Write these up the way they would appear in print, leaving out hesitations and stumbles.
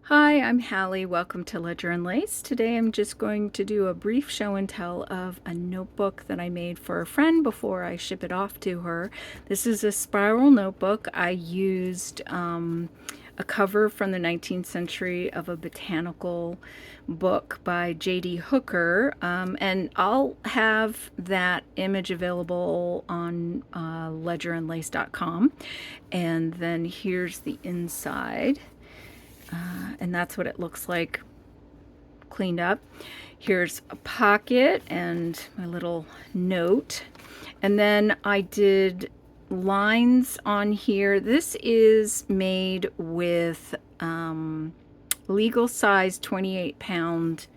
Hi, I'm Hallie. Welcome to Ledger and Lace. Today I'm just going to do a brief show and tell of a notebook that I made for a friend before I ship it off to her. This is a spiral notebook. I used a cover from the 19th century of a botanical book by J.D. Hooker, and I'll have that image available on ledgerandlace.com. And then here's the inside. And that's what it looks like cleaned up. Here's a pocket and my little note. And then I did lines on here. This is made with legal size 28-pound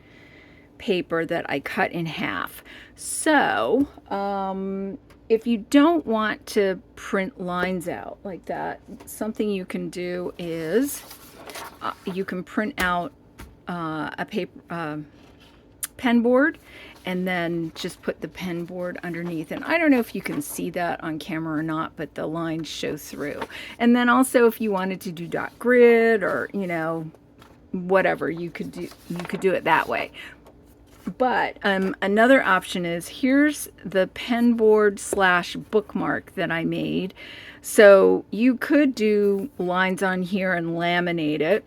paper that I cut in half. So if you don't want to print lines out like that, something you can do is you can print out a paper pen board and then just put the pen board underneath. And I don't know if you can see that on camera or not, but the lines show through. And then also if you wanted to do dot grid or, you know, whatever, you could do it that way. But another option is, here's the pen board / bookmark that I made. So you could do lines on here and laminate it.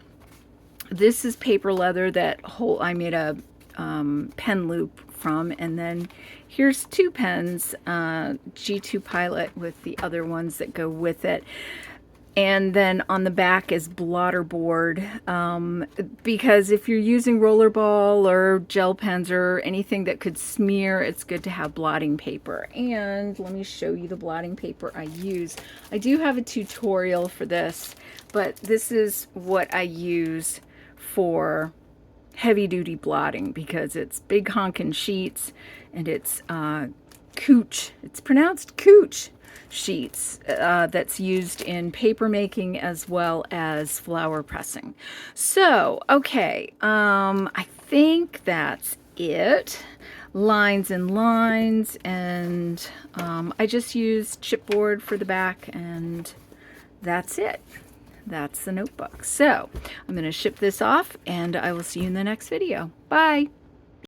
This is paper leather that I made a pen loop from, and then here's two pens, G2 Pilot with the other ones that go with it. And then on the back is blotter board, because if you're using rollerball or gel pens or anything that could smear, it's good to have blotting paper. And let me show you the blotting paper I use. I do have a tutorial for this, but this is what I use for heavy duty blotting because it's big honkin' sheets and it's cooch. It's pronounced cooch sheets that's used in paper making as well as flower pressing. So, okay, I think that's it. Lines and lines, and I just used chipboard for the back, and that's it. That's the notebook. So I'm going to ship this off, and I will see you in the next video. Bye.